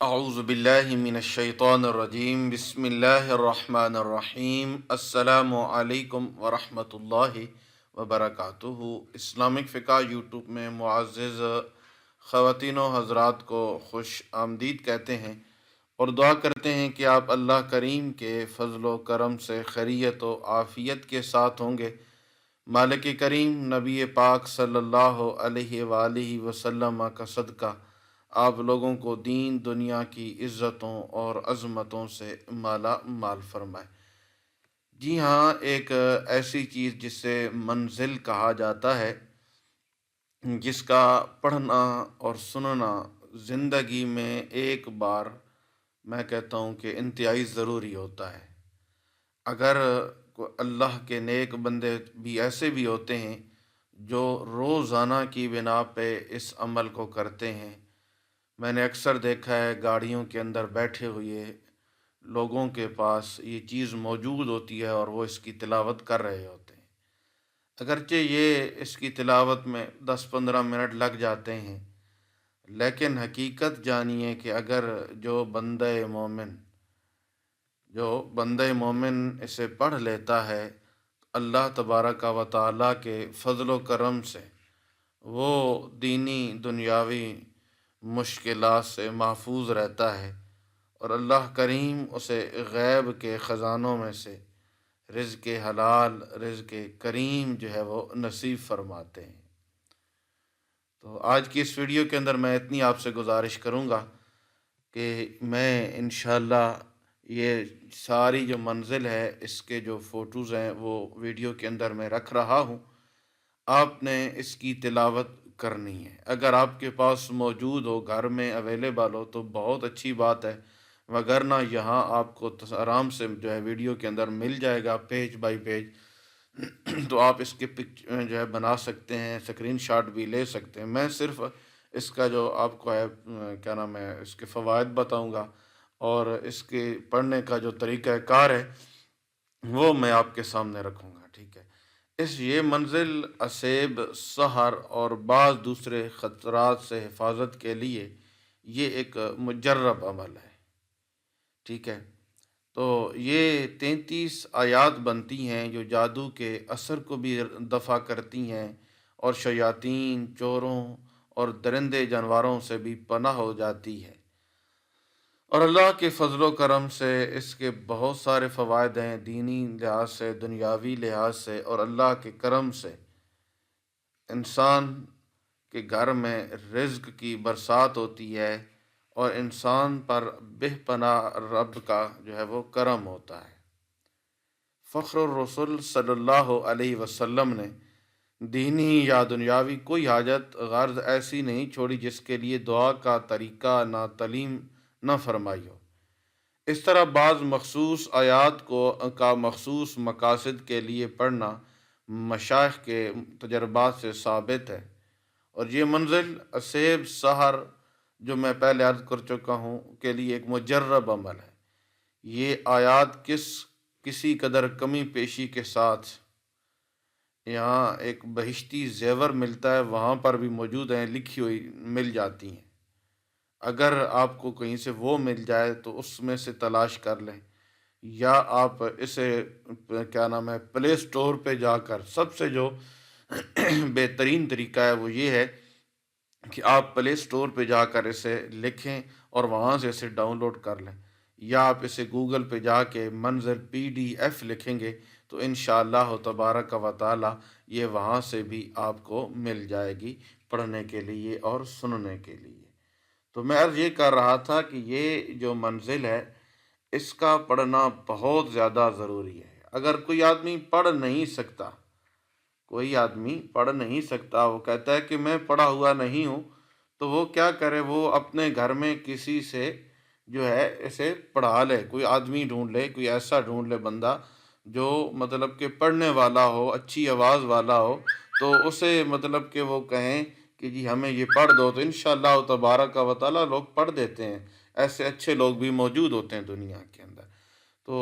اعوذ باللہ من الشیطان الرجیم، بسم اللہ الرحمن الرحیم۔ السلام علیکم ورحمۃ اللہ وبرکاتہ۔ اسلامک فقہ یوٹیوب میں معزز خواتین و حضرات کو خوش آمدید کہتے ہیں اور دعا کرتے ہیں کہ آپ اللہ کریم کے فضل و کرم سے خیریت و عافیت کے ساتھ ہوں گے۔ مالک کریم نبی پاک صلی اللہ علیہ وآلہ وسلم کا صدقہ آپ لوگوں کو دین دنیا کی عزتوں اور عظمتوں سے مالا مال فرمائے۔ جی ہاں، ایک ایسی چیز جسے منزل کہا جاتا ہے، جس کا پڑھنا اور سننا زندگی میں ایک بار میں کہتا ہوں کہ انتہائی ضروری ہوتا ہے۔ اگر اللہ کے نیک بندے بھی ایسے بھی ہوتے ہیں جو روزانہ کی بنا پہ اس عمل کو کرتے ہیں۔ میں نے اکثر دیکھا ہے گاڑیوں کے اندر بیٹھے ہوئے لوگوں کے پاس یہ چیز موجود ہوتی ہے اور وہ اس کی تلاوت کر رہے ہوتے ہیں۔ اگرچہ یہ اس کی تلاوت میں 10-15 منٹ لگ جاتے ہیں، لیکن حقیقت جانیے کہ اگر جو بندہ مومن اسے پڑھ لیتا ہے، اللہ تبارک و تعالیٰ کے فضل و کرم سے وہ دینی دنیاوی مشکلات سے محفوظ رہتا ہے اور اللہ کریم اسے غیب کے خزانوں میں سے رزق حلال، رزق کریم جو ہے وہ نصیب فرماتے ہیں۔ تو آج کی اس ویڈیو کے اندر میں اتنی آپ سے گزارش کروں گا کہ میں انشاءاللہ یہ ساری جو منزل ہے اس کے جو فوٹوز ہیں وہ ویڈیو کے اندر میں رکھ رہا ہوں۔ آپ نے اس کی تلاوت کرنی ہے۔ اگر آپ کے پاس موجود ہو، گھر میں اویلیبل ہو تو بہت اچھی بات ہے، وگرنہ یہاں آپ کو آرام سے جو ہے ویڈیو کے اندر مل جائے گا پیج بائی پیج۔ تو آپ اس کے جو ہے بنا سکتے ہیں، اسکرین شاٹ بھی لے سکتے ہیں۔ میں صرف اس کا جو آپ کو ہے کیا نام ہے اس کے فوائد بتاؤں گا اور اس کے پڑھنے کا جو طریقہ کار ہے وہ میں آپ کے سامنے رکھوں گا، ٹھیک ہے۔ یہ منزل اسیب، سحر اور بعض دوسرے خطرات سے حفاظت کے لیے یہ ایک مجرب عمل ہے، ٹھیک ہے۔ تو یہ 33 آیات بنتی ہیں جو جادو کے اثر کو بھی دفع کرتی ہیں اور شیاطین، چوروں اور درندے جانوروں سے بھی پناہ ہو جاتی ہے۔ اور اللہ کے فضل و کرم سے اس کے بہت سارے فوائد ہیں، دینی لحاظ سے، دنیاوی لحاظ سے، اور اللہ کے کرم سے انسان کے گھر میں رزق کی برسات ہوتی ہے اور انسان پر بے پناہ رب کا جو ہے وہ کرم ہوتا ہے۔ فخر الرسول صلی اللہ علیہ وسلم نے دینی یا دنیاوی کوئی حاجت غرض ایسی نہیں چھوڑی جس کے لیے دعا کا طریقہ نہ تعلیم نہ فرمائی ہو۔ اس طرح بعض مخصوص آیات کا مخصوص مقاصد کے لیے پڑھنا مشائخ کے تجربات سے ثابت ہے۔ اور یہ منزل اسیب، سحر جو میں پہلے عرض کر چکا ہوں کے لیے ایک مجرب عمل ہے۔ یہ آیات کسی قدر کمی پیشی کے ساتھ یہاں ایک بہشتی زیور ملتا ہے وہاں پر بھی موجود ہیں، لکھی ہوئی مل جاتی ہیں۔ اگر آپ کو کہیں سے وہ مل جائے تو اس میں سے تلاش کر لیں، یا آپ اسے کیا نام ہے پلے سٹور پہ جا کر، سب سے جو بہترین طریقہ ہے وہ یہ ہے کہ آپ پلے سٹور پہ جا کر اسے لکھیں اور وہاں سے اسے ڈاؤن لوڈ کر لیں، یا آپ اسے گوگل پہ جا کے منظر PDF لکھیں گے تو انشاءاللہ تبارک و تعالی یہ وہاں سے بھی آپ کو مل جائے گی پڑھنے کے لیے اور سننے کے لیے۔ تو میں عرض یہ کر رہا تھا کہ یہ جو منزل ہے اس کا پڑھنا بہت زیادہ ضروری ہے۔ اگر کوئی آدمی پڑھ نہیں سکتا، وہ کہتا ہے کہ میں پڑھا ہوا نہیں ہوں، تو وہ کیا کرے؟ وہ اپنے گھر میں کسی سے جو ہے اسے پڑھا لے، کوئی آدمی ڈھونڈ لے، کوئی ایسا ڈھونڈ لے بندہ جو مطلب کہ پڑھنے والا ہو، اچھی آواز والا ہو، تو اسے مطلب کہ وہ کہیں کہ جی ہمیں یہ پڑھ دو، تو انشاءاللہ تبارک و تعالیٰ لوگ پڑھ دیتے ہیں۔ ایسے اچھے لوگ بھی موجود ہوتے ہیں دنیا کے اندر۔ تو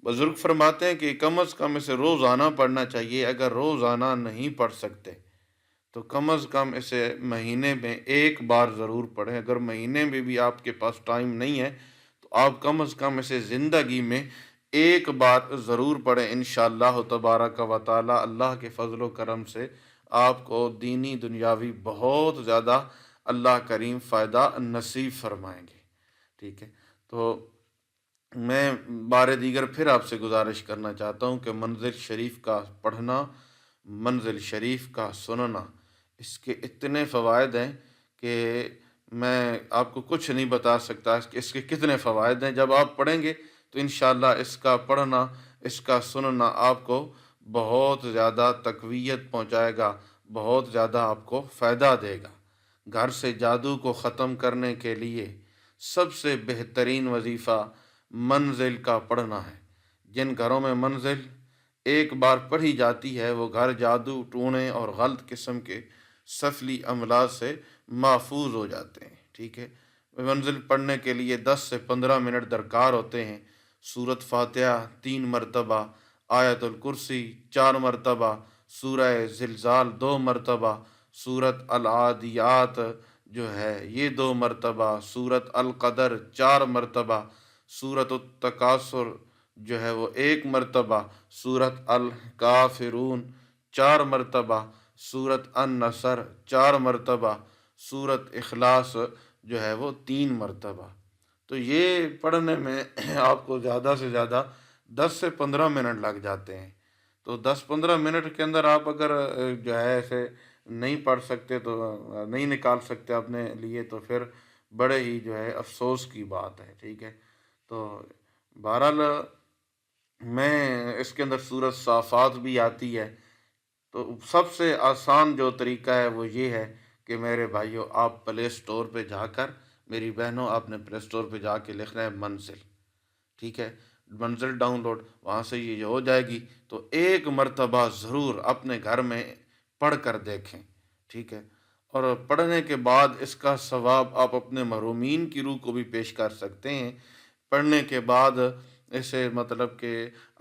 بزرگ فرماتے ہیں کہ کم از کم اسے روزانہ پڑھنا چاہیے۔ اگر روزانہ نہیں پڑھ سکتے تو کم از کم اسے مہینے میں ایک بار ضرور پڑھیں۔ اگر مہینے میں بھی آپ کے پاس ٹائم نہیں ہے تو آپ کم از کم اسے زندگی میں ایک بار ضرور پڑھیں۔ انشاءاللہ تبارک و تعالی اللہ کے فضل و کرم سے آپ کو دینی دنیاوی بہت زیادہ اللہ کریم فائدہ نصیب فرمائیں گے، ٹھیک ہے۔ تو میں بار دیگر پھر آپ سے گزارش کرنا چاہتا ہوں کہ منزل شریف کا پڑھنا، منزل شریف کا سننا، اس کے اتنے فوائد ہیں کہ میں آپ کو کچھ نہیں بتا سکتا کہ اس کے کتنے فوائد ہیں۔ جب آپ پڑھیں گے تو انشاءاللہ اس کا پڑھنا، اس کا سننا آپ کو بہت زیادہ تقویت پہنچائے گا، بہت زیادہ آپ کو فائدہ دے گا۔ گھر سے جادو کو ختم کرنے کے لیے سب سے بہترین وظیفہ منزل کا پڑھنا ہے۔ جن گھروں میں منزل ایک بار پڑھی جاتی ہے وہ گھر جادو، ٹونے اور غلط قسم کے سفلی عملات سے محفوظ ہو جاتے ہیں، ٹھیک ہے۔ منزل پڑھنے کے لیے 10 سے 15 منٹ درکار ہوتے ہیں۔ سورۃ فاتحہ 3 مرتبہ، آیت الکرسی 4 مرتبہ، سورہ زلزال 2 مرتبہ، سورۃ العادیات جو ہے یہ 2 مرتبہ، سورۃ القدر 4 مرتبہ، سورۃ التکاثر جو ہے وہ 1 مرتبہ، سورۃ الکافرون 4 مرتبہ، سورۃ النصر 4 مرتبہ، سورۃ اخلاص جو ہے وہ 3 مرتبہ۔ تو یہ پڑھنے میں آپ کو زیادہ سے زیادہ 10 سے 15 منٹ لگ جاتے ہیں۔ تو 10-15 منٹ کے اندر آپ اگر جو ہے ایسے نہیں پڑھ سکتے تو نہیں نکال سکتے اپنے لیے تو پھر بڑے ہی جو ہے افسوس کی بات ہے، ٹھیک ہے۔ تو بہرحال میں اس کے اندر سورۃ صافات بھی آتی ہے۔ تو سب سے آسان جو طریقہ ہے وہ یہ ہے کہ میرے بھائیوں آپ پلے اسٹور پہ جا کر، میری بہنوں آپ نے پلے اسٹور پہ جا کے لکھنا ہے منزل، ٹھیک ہے۔ منزل ڈاؤن لوڈ وہاں سے یہ ہو جائے گی تو ایک مرتبہ ضرور اپنے گھر میں پڑھ کر دیکھیں، ٹھیک ہے۔ اور پڑھنے کے بعد اس کا ثواب آپ اپنے محرومین کی روح کو بھی پیش کر سکتے ہیں۔ پڑھنے کے بعد اسے مطلب کہ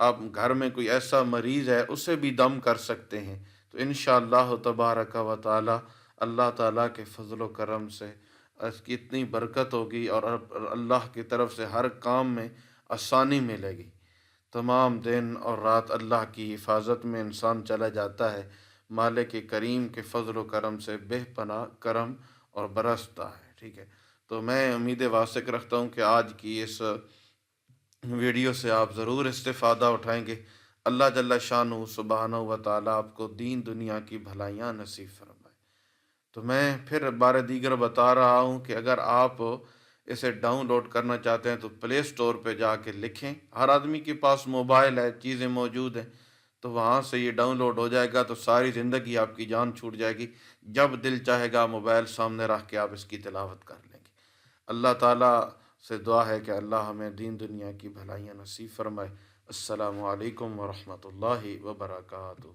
آپ گھر میں کوئی ایسا مریض ہے اسے بھی دم کر سکتے ہیں۔ تو انشاءاللہ تبارک و تعالی اللہ تعالیٰ کے فضل و کرم سے اس کی اتنی برکت ہوگی اور اللہ کی طرف سے ہر کام میں آسانی ملے گی۔ تمام دن اور رات اللہ کی حفاظت میں انسان چلا جاتا ہے، مالک کریم کے فضل و کرم سے بے پناہ کرم اور برستا ہے، ٹھیک ہے۔ تو میں امید واثق رکھتا ہوں کہ آج کی اس ویڈیو سے آپ ضرور استفادہ اٹھائیں گے۔ اللہ جل شانہ سبحانہ و تعالیٰ آپ کو دین دنیا کی بھلائیاں نصیب فرمائے۔ تو میں پھر بار دیگر بتا رہا ہوں کہ اگر آپ اسے ڈاؤن لوڈ کرنا چاہتے ہیں تو پلے اسٹور پہ جا کے لکھیں۔ ہر آدمی کے پاس موبائل ہے، چیزیں موجود ہیں، تو وہاں سے یہ ڈاؤن لوڈ ہو جائے گا تو ساری زندگی آپ کی جان چھوٹ جائے گی۔ جب دل چاہے گا موبائل سامنے رکھ کے آپ اس کی تلاوت کر لیں گے۔ اللہ تعالیٰ سے دعا ہے کہ اللہ ہمیں دین دنیا کی بھلائیاں نصیب فرمائے۔ السلام علیکم ورحمۃ اللہ وبرکاتہ۔